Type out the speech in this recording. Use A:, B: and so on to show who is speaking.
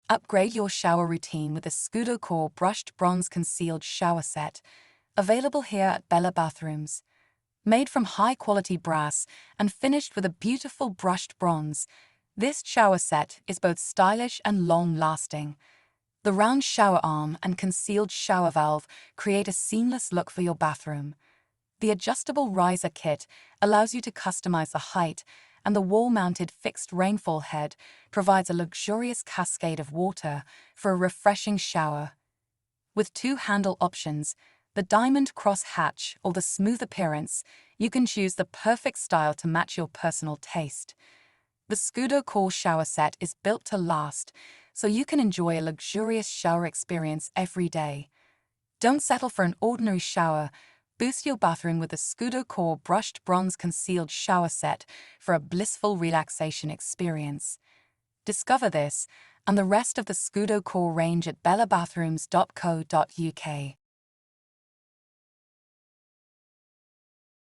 A: Upgrade your shower routine with the Scudo Core Brushed Bronze Concealed Shower Set, available here at Bella Bathrooms. Made from high-quality brass and finished with a beautiful brushed bronze, this shower set is both stylish and long-lasting. The round shower arm and concealed shower valve create a seamless look for your bathroom. The adjustable riser kit allows you to customize the height, and the wall-mounted fixed rainfall head provides a luxurious cascade of water for a refreshing shower. With two handle options, the diamond cross hatch or the smooth appearance, you can choose the perfect style to match your personal taste. The Scudo Core shower set is built to last, so you can enjoy a luxurious shower experience every day. Don't settle for an ordinary shower. Boost your bathroom with the Scudo Core Brushed Bronze Concealed Shower Set for a blissful relaxation experience. Discover this and the rest of the Scudo Core range at bellabathrooms.co.uk.